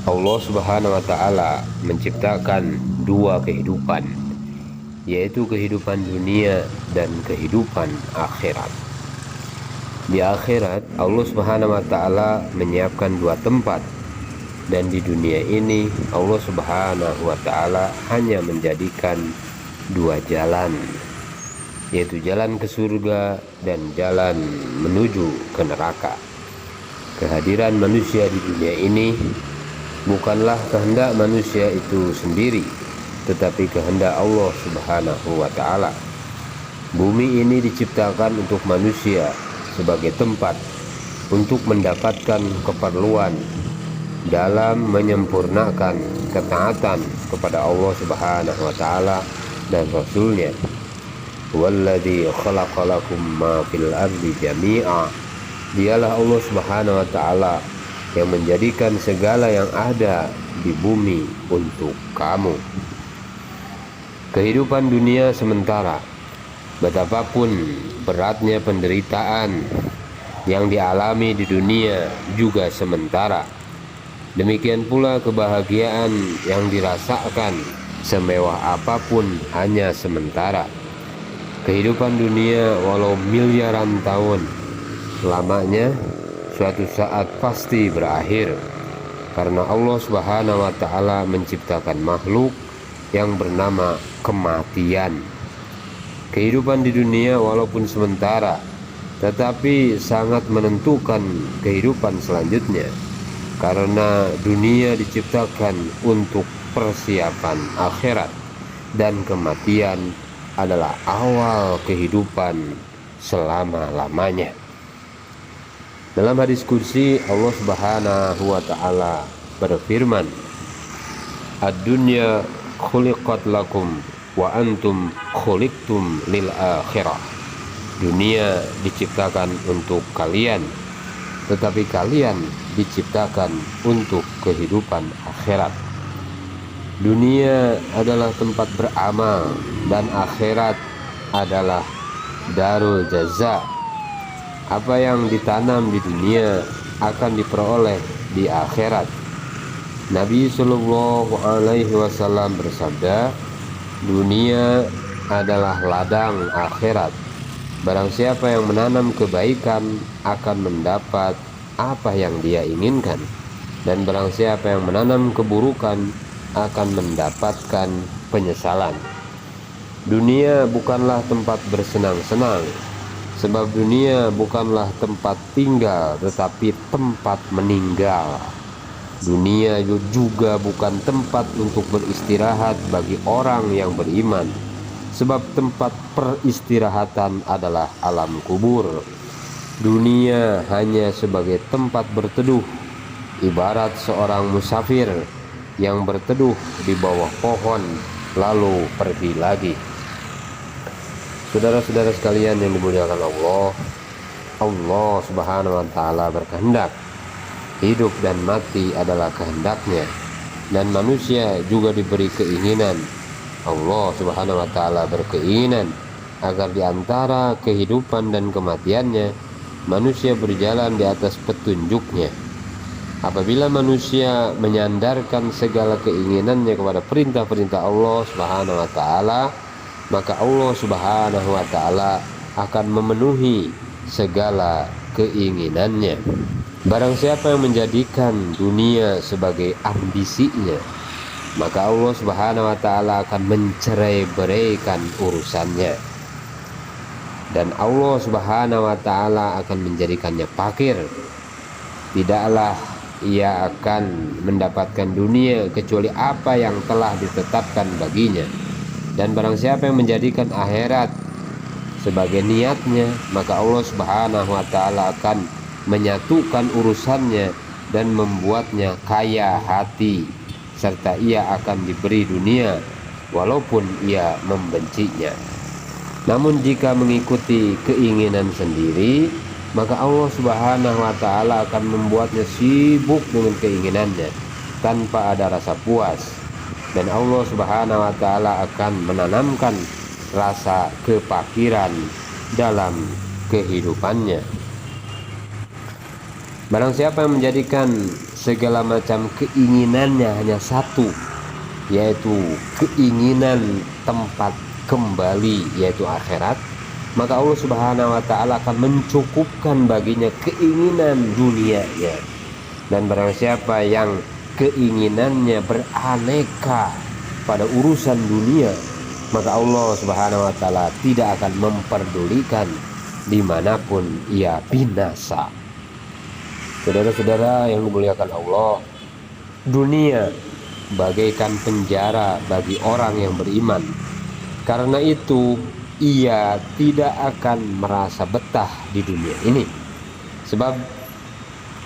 Allah Subhanahu wa Ta'ala menciptakan dua kehidupan, yaitu kehidupan dunia dan kehidupan akhirat. Di akhirat, Allah Subhanahu wa Ta'ala menyiapkan dua tempat, dan di dunia ini Allah Subhanahu wa Ta'ala hanya menjadikan dua jalan, yaitu jalan ke surga dan jalan menuju ke neraka. Kehadiran manusia di dunia ini bukanlah kehendak manusia itu sendiri, tetapi kehendak Allah Subhanahu wa Ta'ala. Bumi ini diciptakan untuk manusia sebagai tempat untuk mendapatkan keperluan dalam menyempurnakan ketaatan kepada Allah Subhanahu wa Ta'ala dan Rasulnya. Walladzi khalaqalakum ma fil ardi jami'a. Dialah Allah Subhanahu wa Ta'ala yang menjadikan segala yang ada di bumi untuk kamu. Kehidupan dunia sementara. Betapapun beratnya penderitaan yang dialami di dunia juga sementara. Demikian pula kebahagiaan yang dirasakan semewah apapun hanya sementara. Kehidupan dunia walau miliaran tahun lamanya, suatu saat pasti berakhir, karena Allah Subhanahu wa Ta'ala menciptakan makhluk yang bernama kematian. Kehidupan di dunia walaupun sementara, tetapi sangat menentukan kehidupan selanjutnya, karena dunia diciptakan untuk persiapan akhirat, dan kematian adalah awal kehidupan selama-lamanya. Dalam hadis qudsi, Allah Subhanahu wa Ta'ala berfirman, "Ad-dunya khuliqat lakum wa antum khuliqtum lil akhirah." Dunia diciptakan untuk kalian, tetapi kalian diciptakan untuk kehidupan akhirat. Dunia adalah tempat beramal dan akhirat adalah darul jaza. Apa yang ditanam di dunia akan diperoleh di akhirat. Nabi Shallallahu Alaihi Wasallam bersabda, dunia adalah ladang akhirat. Barang siapa yang menanam kebaikan akan mendapat apa yang dia inginkan, dan barang siapa yang menanam keburukan akan mendapatkan penyesalan. Dunia bukanlah tempat bersenang-senang, sebab dunia bukanlah tempat tinggal, tetapi tempat meninggal. Dunia juga bukan tempat untuk beristirahat bagi orang yang beriman, sebab tempat peristirahatan adalah alam kubur. Dunia hanya sebagai tempat berteduh, ibarat seorang musafir yang berteduh di bawah pohon lalu pergi lagi. Saudara-saudara sekalian yang dimuliakan Allah, Allah Subhanahu wa Ta'ala berkehendak. Hidup dan mati adalah kehendaknya, dan manusia juga diberi keinginan. Allah Subhanahu wa Ta'ala berkeinginan agar di antara kehidupan dan kematiannya, manusia berjalan di atas petunjuknya. Apabila manusia menyandarkan segala keinginannya kepada perintah-perintah Allah Subhanahu wa Ta'ala, maka Allah Subhanahu wa Ta'ala akan memenuhi segala keinginannya. Barang siapa yang menjadikan dunia sebagai ambisinya, maka Allah Subhanahu wa Ta'ala akan mencerai-beraikan urusannya, dan Allah Subhanahu wa Ta'ala akan menjadikannya fakir. Tidaklah ia akan mendapatkan dunia kecuali apa yang telah ditetapkan baginya. Dan barang siapa yang menjadikan akhirat sebagai niatnya, maka Allah Subhanahu wa Ta'ala akan menyatukan urusannya dan membuatnya kaya hati, serta ia akan diberi dunia walaupun ia membencinya. Namun jika mengikuti keinginan sendiri, maka Allah Subhanahu wa Ta'ala akan membuatnya sibuk dengan keinginannya tanpa ada rasa puas. Dan Allah Subhanahu wa Ta'ala akan menanamkan rasa kefakiran dalam kehidupannya. Barang siapa yang menjadikan segala macam keinginannya hanya satu, yaitu keinginan tempat kembali, yaitu akhirat, maka Allah Subhanahu wa Ta'ala akan mencukupkan baginya keinginan dunianya. Dan barang siapa yang keinginannya beraneka pada urusan dunia, maka Allah Subhanahu wa Ta'ala tidak akan memperdulikan dimanapun ia binasa. Saudara-saudara yang dimuliakan Allah, dunia bagaikan penjara bagi orang yang beriman. Karena itu ia tidak akan merasa betah di dunia ini, sebab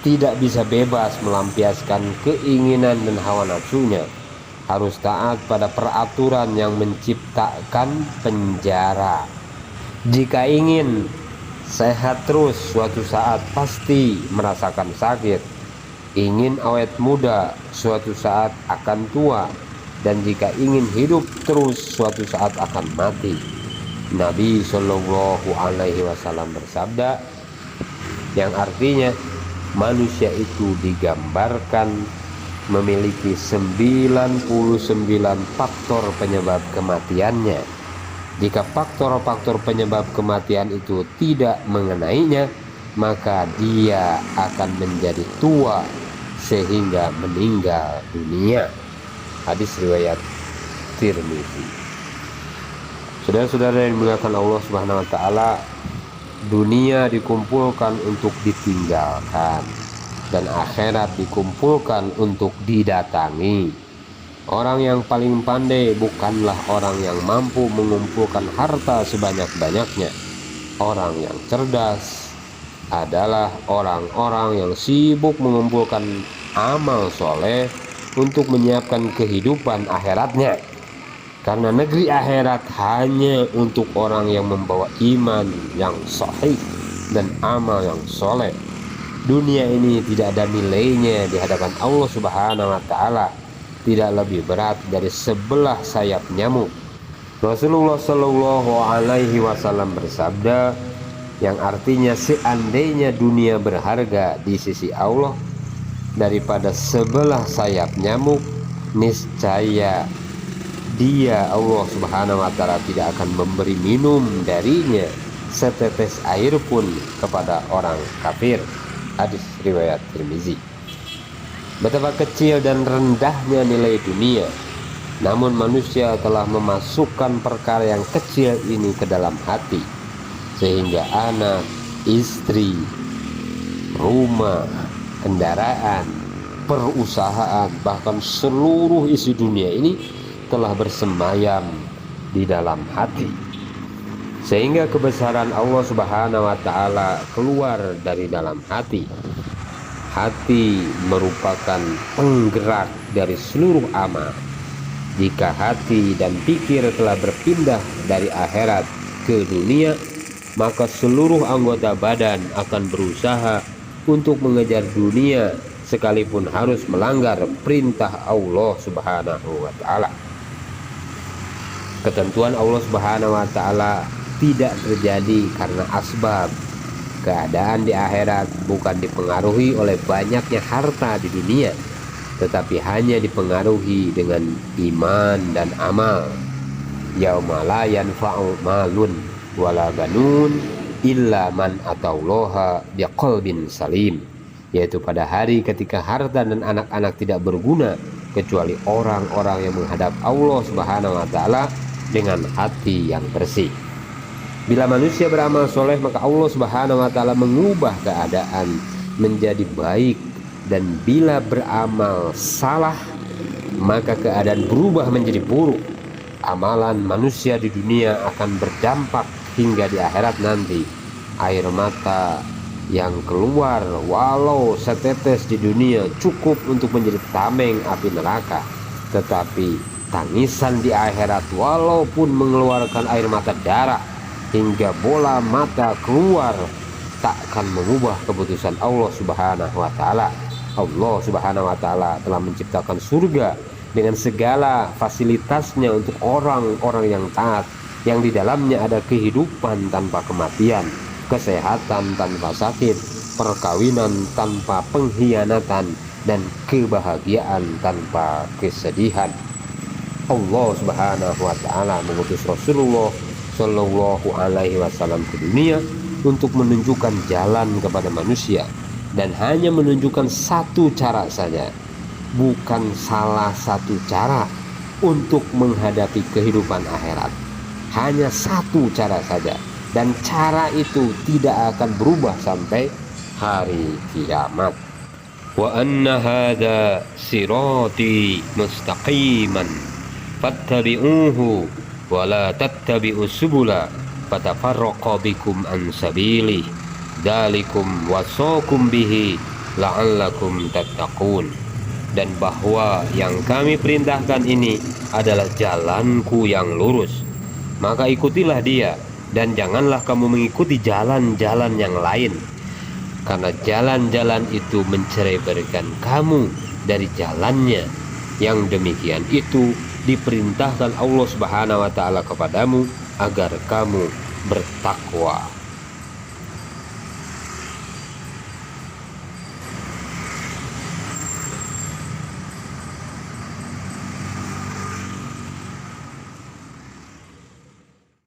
tidak bisa bebas melampiaskan keinginan dan hawa nafsunya. Harus taat pada peraturan yang menciptakan penjara. Jika ingin sehat terus, suatu saat pasti merasakan sakit. Ingin awet muda, suatu saat akan tua. Dan jika ingin hidup terus, suatu saat akan mati. Nabi Shallallahu Alaihi Wasallam bersabda, yang artinya manusia itu digambarkan memiliki 99 faktor penyebab kematiannya. Jika faktor-faktor penyebab kematian itu tidak mengenainya, maka dia akan menjadi tua sehingga meninggal dunia. Hadis riwayat Tirmizi. Saudara-saudara yang dimuliakan Allah Subhanahu wa Ta'ala, dunia dikumpulkan untuk ditinggalkan dan akhirat dikumpulkan untuk didatangi. Orang yang paling pandai bukanlah orang yang mampu mengumpulkan harta sebanyak-banyaknya. Orang yang cerdas adalah orang-orang yang sibuk mengumpulkan amal soleh untuk menyiapkan kehidupan akhiratnya. Karena negeri akhirat hanya untuk orang yang membawa iman yang sahih dan amal yang soleh. Dunia ini tidak ada nilainya di hadapan Allah Subhanahu wa Ta'ala, tidak lebih berat dari sebelah sayap nyamuk. Rasulullah Shallallahu Alaihi Wasallam bersabda, yang artinya seandainya dunia berharga di sisi Allah daripada sebelah sayap nyamuk, niscaya dia, Allah Subhanahu wa Ta'ala, tidak akan memberi minum darinya setetes air pun kepada orang kafir. Hadis riwayat Tirmizi. Betapa kecil dan rendahnya nilai dunia, namun manusia telah memasukkan perkara yang kecil ini ke dalam hati, sehingga anak, istri, rumah, kendaraan, perusahaan, bahkan seluruh isi dunia ini telah bersemayam di dalam hati, sehingga kebesaran Allah Subhanahu wa Ta'ala keluar dari dalam hati. Hati merupakan penggerak dari seluruh amal. Jika hati dan pikir telah berpindah dari akhirat ke dunia, maka seluruh anggota badan akan berusaha untuk mengejar dunia, sekalipun harus melanggar perintah Allah Subhanahu wa Ta'ala. Ketentuan Allah Subhanahu wa Ta'ala tidak terjadi karena asbab. Keadaan di akhirat bukan dipengaruhi oleh banyaknya harta di dunia, tetapi hanya dipengaruhi dengan iman dan amal. Yauma la yanfa'u malun wala banun illa man atallaha biqalbin salim, yaitu pada hari ketika harta dan anak-anak tidak berguna kecuali orang-orang yang menghadap Allah Subhanahu wa Ta'ala dengan hati yang bersih. Bila manusia beramal soleh, maka Allah Subhanahu wa Ta'ala mengubah keadaan menjadi baik, dan bila beramal salah, maka keadaan berubah menjadi buruk. Amalan manusia di dunia akan berdampak hingga di akhirat nanti. Air mata yang keluar walau setetes di dunia cukup untuk menjadi tameng api neraka, tetapi tangisan di akhirat walaupun mengeluarkan air mata darah hingga bola mata keluar takkan mengubah keputusan Allah Subhanahu wa Ta'ala. Allah Subhanahu wa Ta'ala telah menciptakan surga dengan segala fasilitasnya untuk orang-orang yang taat, yang di dalamnya ada kehidupan tanpa kematian, kesehatan tanpa sakit, perkawinan tanpa pengkhianatan, dan kebahagiaan tanpa kesedihan. Allah Subhanahu wa taala mengutus Rasulullah Shallallahu alaihi wasallam ke dunia untuk menunjukkan jalan kepada manusia, dan hanya menunjukkan satu cara saja, bukan salah satu cara untuk menghadapi kehidupan akhirat. Hanya satu cara saja, dan cara itu tidak akan berubah sampai hari kiamat. Wa anna hadza sirati mustaqiman fattabi'uhu wa la tattabi'us subula fatafarraqa bikum an sabilihi dzalikum wasaqum bihi la'allakum tattaqun. Dan bahwa yang kami perintahkan ini adalah jalanku yang lurus, maka ikutilah dia, dan janganlah kamu mengikuti jalan-jalan yang lain, karena jalan-jalan itu mencerai-beraikan kamu dari jalannya. Yang demikian itu diperintahkan Allah Subhanahu wa taala kepadamu agar kamu bertakwa.